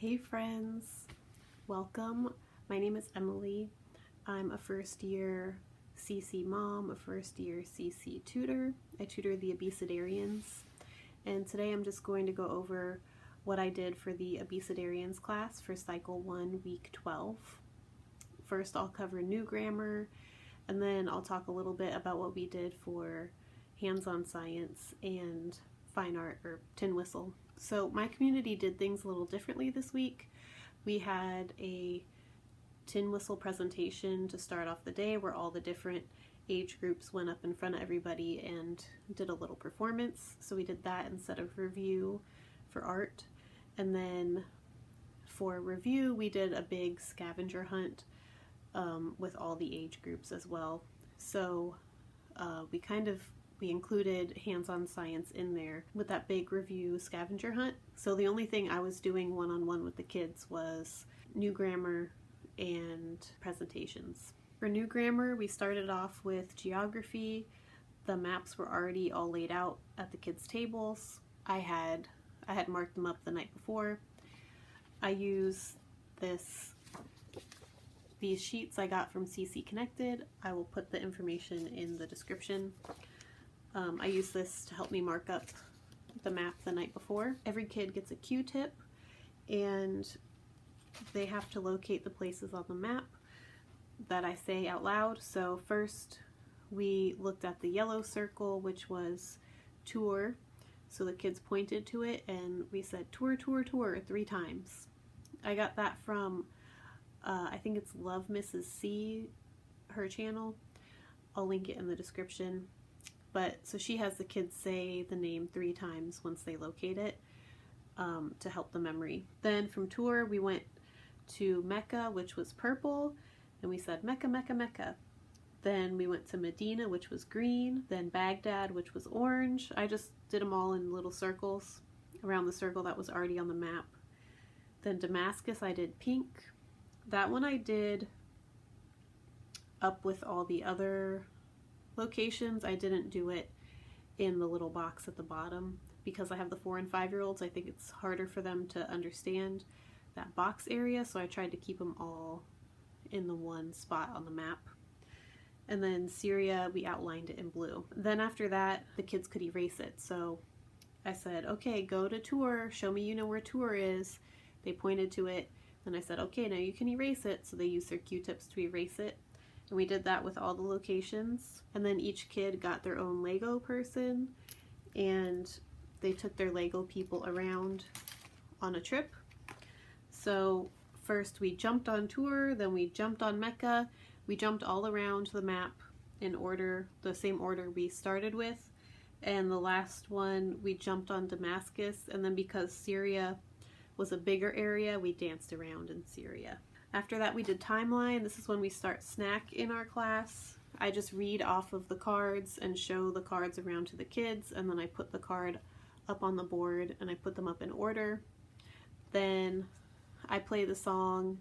Hey friends, welcome. My name is Emily. I'm a first year CC mom, a first year CC tutor. I tutor the Abecedarians, and today I'm just going to go over what I did for the Abecedarians class for Cycle 1, Week 12. First I'll cover new grammar, and then I'll talk a little bit about what we did for hands-on science and fine art or tin whistle. So my community did things a little differently this week. We had a tin whistle presentation to start off the day where all the different age groups went up in front of everybody and did a little performance. So we did that instead of review for art. And then for review, we did a big scavenger hunt with all the age groups as well. So we included hands-on science in there with that big review scavenger hunt. So the only thing I was doing one-on-one with the kids was new grammar and presentations. For new grammar, we started off with geography. The maps were already all laid out at the kids' tables. I had marked them up the night before. I use these sheets I got from CC Connected. I will put the information in the description. I use this to help me mark up the map the night before. Every kid gets a Q-tip and they have to locate the places on the map that I say out loud. So first we looked at the yellow circle, which was tour. So the kids pointed to it and we said tour, tour, tour 3 times. I got that from, I think it's Love Mrs. C, her channel. I'll link it in the description. So she has the kids say the name 3 times once they locate it to help the memory. Then from tour we went to Mecca, which was purple, and we said Mecca, Mecca, Mecca. Then we went to Medina, which was green, then Baghdad, which was orange. I just did them all in little circles around the circle that was already on the map. Then Damascus I did pink. That one I did up with all the other locations. I didn't do it in the little box at the bottom because I have the 4- and 5-year-olds. I think it's harder for them to understand that box area, so I tried to keep them all in the one spot on the map. And then Syria, we outlined it in blue. Then after that, the kids could erase it. So I said, okay, go to tour, show me you know where tour is. They pointed to it, and I said, okay, now you can erase it. So they used their Q-tips to erase it. And we did that with all the locations. And then each kid got their own Lego person, and they took their Lego people around on a trip. So first we jumped on tour, then we jumped on Mecca. We jumped all around the map in order, the same order we started with. And the last one, we jumped on Damascus. And then because Syria was a bigger area, we danced around in Syria. After that we did timeline. This is when we start snack in our class. I just read off of the cards and show the cards around to the kids, and then I put the card up on the board and I put them up in order. Then I play the song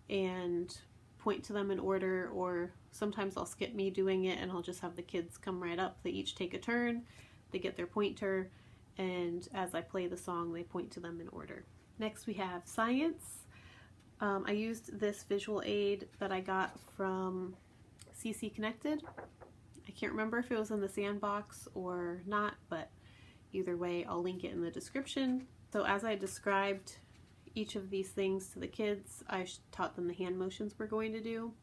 and point to them in order, or sometimes I'll skip me doing it and I'll just have the kids come right up. They each take a turn, they get their pointer, and as I play the song they point to them in order. Next we have science. I used this visual aid that I got from CC Connected. I can't remember if it was in the sandbox or not, but either way I'll link it in the description. So as I described each of these things to the kids, I taught them the hand motions we're going to do.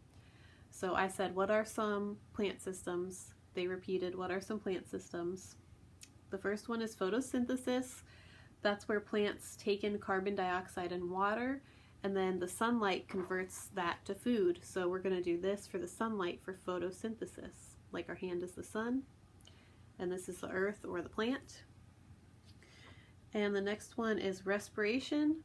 So I said, what are some plant systems? They repeated, what are some plant systems? The first one is photosynthesis. That's where plants take in carbon dioxide and water, and then the sunlight converts that to food. So we're going to do this for the sunlight for photosynthesis. Like our hand is the sun, and this is the earth or the plant. And the next one is respiration,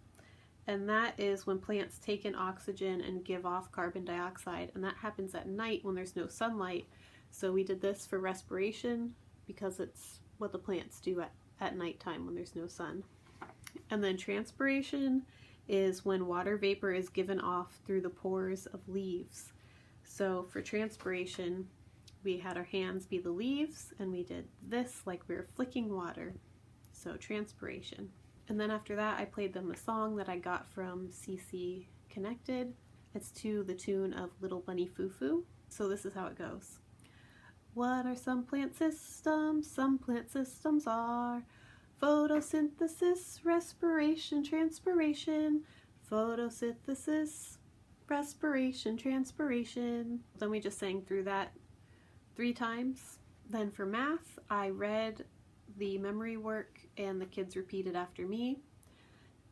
and that is when plants take in oxygen and give off carbon dioxide, and that happens at night when there's no sunlight. So we did this for respiration because it's what the plants do at nighttime when there's no sun. And then transpiration is when water vapor is given off through the pores of leaves. So for transpiration, we had our hands be the leaves and we did this like we were flicking water. So transpiration. And then after that, I played them the song that I got from CC Connected. It's to the tune of Little Bunny Foo Foo. So this is how it goes. What are some plant systems? Some plant systems are photosynthesis, respiration, transpiration. Photosynthesis, respiration, transpiration. Then we just sang through that 3 times. Then for math, I read the memory work and the kids repeated after me.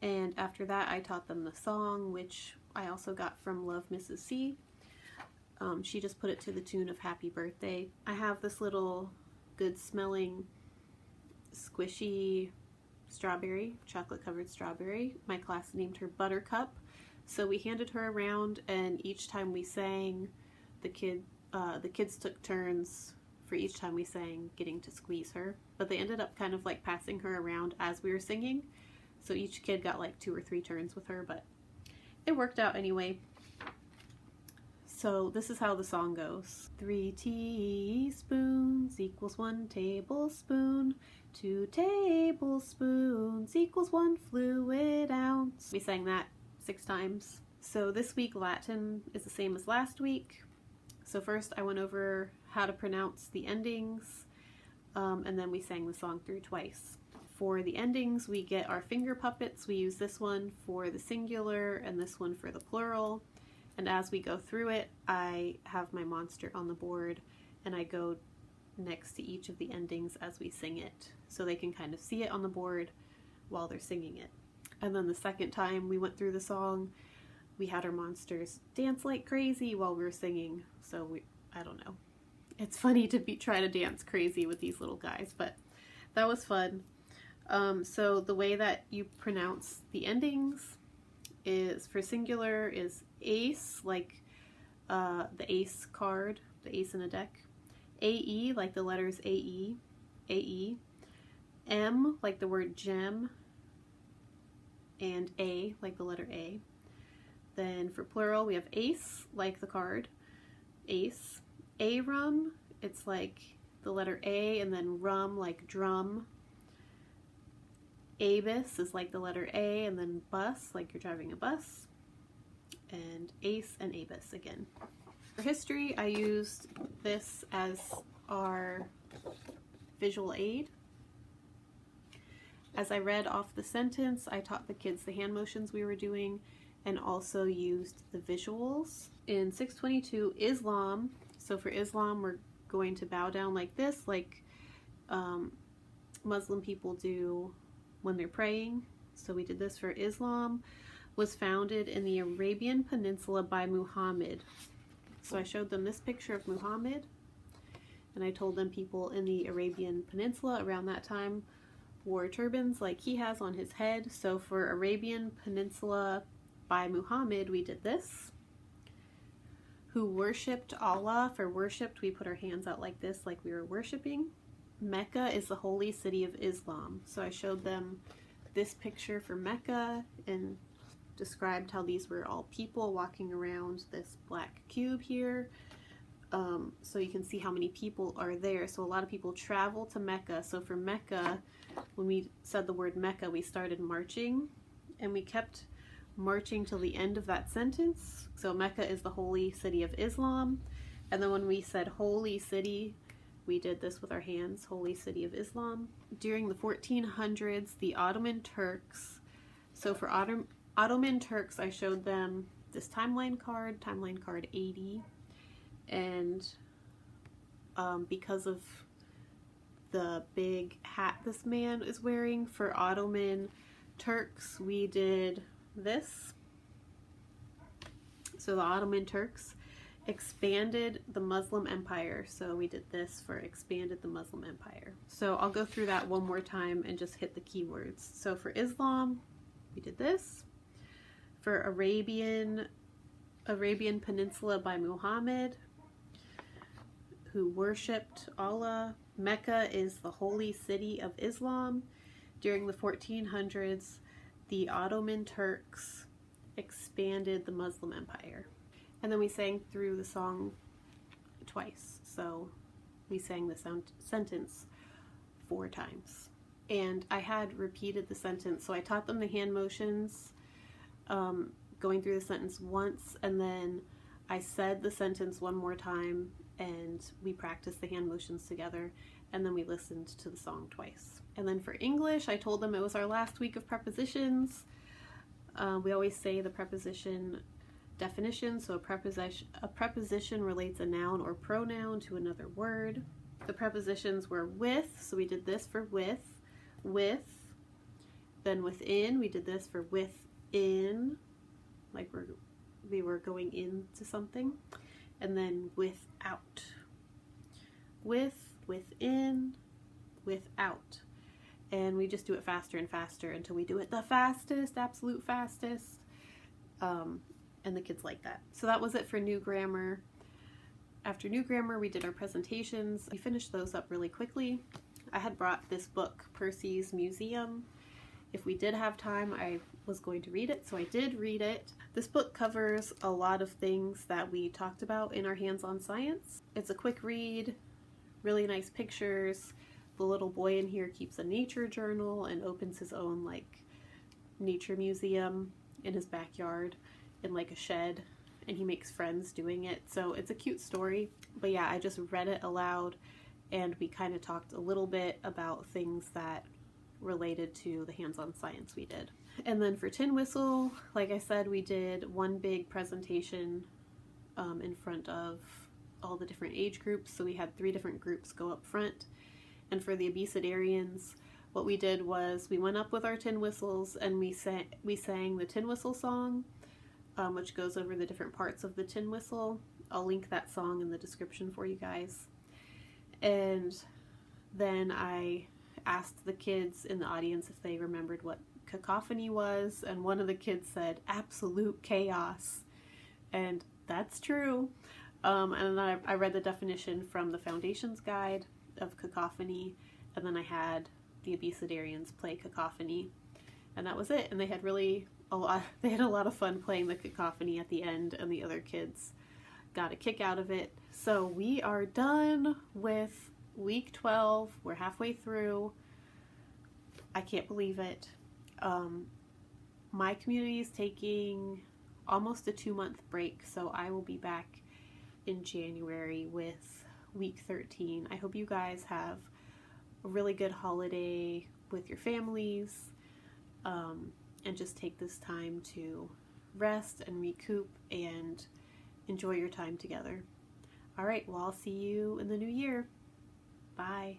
And after that, I taught them the song, which I also got from Love Mrs. C. She just put it to the tune of Happy Birthday. I have this little good smelling squishy strawberry, chocolate covered strawberry. My class named her Buttercup. So we handed her around, and each time we sang, the kids took turns for each time we sang getting to squeeze her. But they ended up kind of like passing her around as we were singing. So each kid got like 2 or 3 turns with her, but it worked out anyway. So this is how the song goes. 3 teaspoons equals 1 tablespoon. 2 tablespoons equals 1 fluid ounce. We sang that 6 times. So this week Latin is the same as last week. So first I went over how to pronounce the endings, and then we sang the song through twice. For the endings, we get our finger puppets. We use this one for the singular and this one for the plural. And as we go through it, I have my monster on the board and I go next to each of the endings as we sing it, so they can kind of see it on the board while they're singing it. And then the second time we went through the song, we had our monsters dance like crazy while we were singing. So I don't know. It's funny to try to dance crazy with these little guys, but that was fun. So the way that you pronounce the endings is, for singular, is ace, like the ace card, the ace in a deck. AE, like the letters AE, AE. M, like the word gem. And A, like the letter A. Then for plural, we have ace, like the card, ace. Arum, it's like the letter A, and then rum, like drum. Abus is like the letter A, and then bus, like you're driving a bus. And ace and abus again. For history, I used this as our visual aid. As I read off the sentence, I taught the kids the hand motions we were doing and also used the visuals. In 622, Islam, so for Islam, we're going to bow down like this, like Muslim people do when they're praying. So we did this for Islam. Was founded in the Arabian Peninsula by Muhammad. So I showed them this picture of Muhammad, and I told them people in the Arabian Peninsula around that time wore turbans like he has on his head. So for Arabian Peninsula by Muhammad, we did this. Who worshipped Allah. For worshipped, we put our hands out like this, like we were worshiping. Mecca is the holy city of Islam. So I showed them this picture for Mecca and described how these were all people walking around this black cube here. So you can see how many people are there. So a lot of people travel to Mecca. So for Mecca, when we said the word Mecca, we started marching, and we kept marching till the end of that sentence. So Mecca is the holy city of Islam. And then when we said holy city, we did this with our hands, holy city of Islam. During the 1400s, the Ottoman Turks, so for Ottoman Turks, I showed them this timeline card 80, and because of the big hat this man is wearing, for Ottoman Turks, we did this. So the Ottoman Turks expanded the Muslim Empire, so we did this for expanded the Muslim Empire. So I'll go through that one more time and just hit the keywords. So for Islam, we did this. For Arabian Peninsula by Muhammad, who worshipped Allah. Mecca is the holy city of Islam. During the 1400s, the Ottoman Turks expanded the Muslim Empire. And then we sang through the song twice. So we sang the sentence 4 times. and I had repeated the sentence. So I taught them the hand motions, going through the sentence once, and then I said the sentence one more time, and we practiced the hand motions together, and then we listened to the song twice. And then for English, I told them it was our last week of prepositions. We always say the preposition definition, so a preposition relates a noun or pronoun to another word. The prepositions were with, so we did this for with. Then within, we did this for within, like we were going into something. And then without. With, within, without. And we just do it faster and faster until we do it the fastest, absolute fastest. And the kids like that. So that was it for New Grammar. After New Grammar, we did our presentations. We finished those up really quickly. I had brought this book, Percy's Museum. If we did have time, I was going to read it, so I did read it. This book covers a lot of things that we talked about in our hands-on science. It's a quick read, really nice pictures. The little boy in here keeps a nature journal and opens his own like nature museum in his backyard in like a shed, and he makes friends doing it. So it's a cute story. But yeah, I just read it aloud, and we kind of talked a little bit about things that related to the hands-on science we did. And then for Tin Whistle, like I said, we did one big presentation in front of all the different age groups. So we had 3 different groups go up front. And for the Abecedarians, what we did was we went up with our tin whistles, and we sang the tin whistle song, which goes over the different parts of the tin whistle. I'll link that song in the description for you guys. And then I asked the kids in the audience if they remembered what cacophony was, and one of the kids said absolute chaos, and that's true. And then I read the definition from the Foundations Guide of cacophony, and then I had the Abecedarians play cacophony, and that was it. And they had a lot of fun playing the cacophony at the end, and the other kids got a kick out of it. So we are done with week 12. We're halfway through. I can't believe it. My community is taking almost a 2-month break, so I will be back in January with week 13. I hope you guys have a really good holiday with your families, and just take this time to rest and recoup and enjoy your time together. All right, well, I'll see you in the new year. Bye.